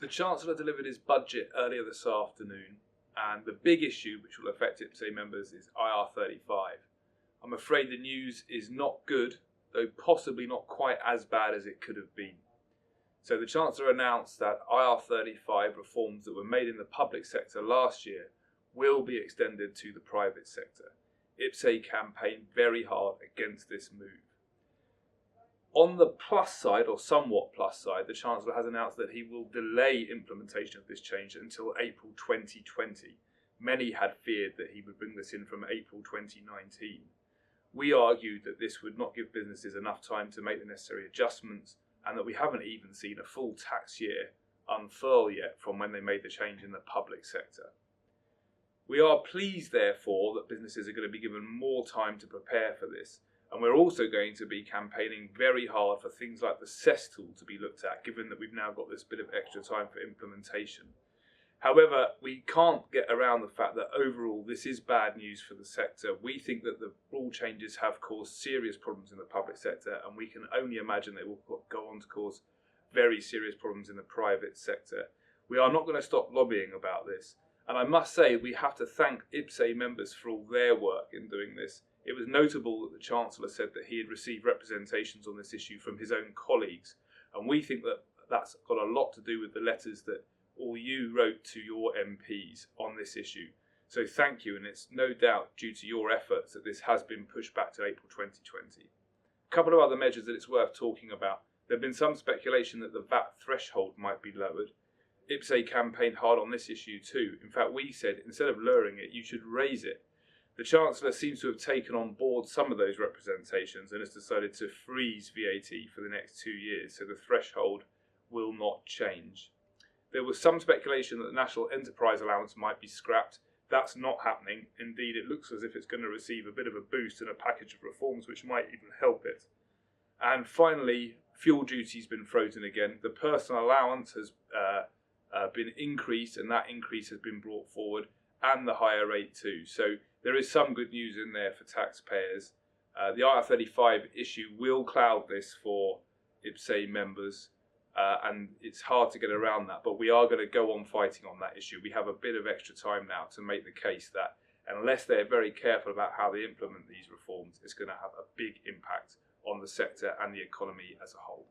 The Chancellor delivered his budget earlier this afternoon, and the big issue which will affect IPSE members is IR35. I'm afraid the news is not good, though possibly not quite as bad as it could have been. So the Chancellor announced that IR35 reforms that were made in the public sector last year will be extended to the private sector. IPSE campaigned very hard against this move. On the plus side, or somewhat plus side, the Chancellor has announced that he will delay implementation of this change until April 2020. Many had feared that he would bring this in from April 2019. We argued that this would not give businesses enough time to make the necessary adjustments, and that we haven't even seen a full tax year unfurl yet from when they made the change in the public sector. We are pleased, therefore, that businesses are going to be given more time to prepare for this, and we're also going to be campaigning very hard for things like the CESS tool to be looked at, given that we've now got this bit of extra time for implementation. However, we can't get around the fact that overall this is bad news for the sector. We think that the rule changes have caused serious problems in the public sector, and we can only imagine they will go on to cause very serious problems in the private sector. We are not going to stop lobbying about this, and I must say we have to thank IPSE members for all their work in doing this. It was notable that the Chancellor said that he had received representations on this issue from his own colleagues, and we think that that's got a lot to do with the letters that all you wrote to your MPs on this issue. So thank you, and it's no doubt due to your efforts that this has been pushed back to April 2020. A couple of other measures that it's worth talking about. There have been some speculation that the VAT threshold might be lowered. IPSE campaigned hard on this issue too. In fact, we said instead of lowering it, you should raise it. The Chancellor seems to have taken on board some of those representations and has decided to freeze VAT for the next 2 years, so the threshold will not change. There was some speculation that the National Enterprise Allowance might be scrapped. That's not happening. Indeed, it looks as if it's going to receive a bit of a boost in a package of reforms which might even help it. And finally, fuel duty's been frozen again. The personal allowance has been increased, and that increase has been brought forward, and the higher rate too. So there is some good news in there for taxpayers. The IR35 issue will cloud this for IPSE members, and it's hard to get around that, but we are going to go on fighting on that issue. We have a bit of extra time now to make the case that unless they're very careful about how they implement these reforms, it's going to have a big impact on the sector and the economy as a whole.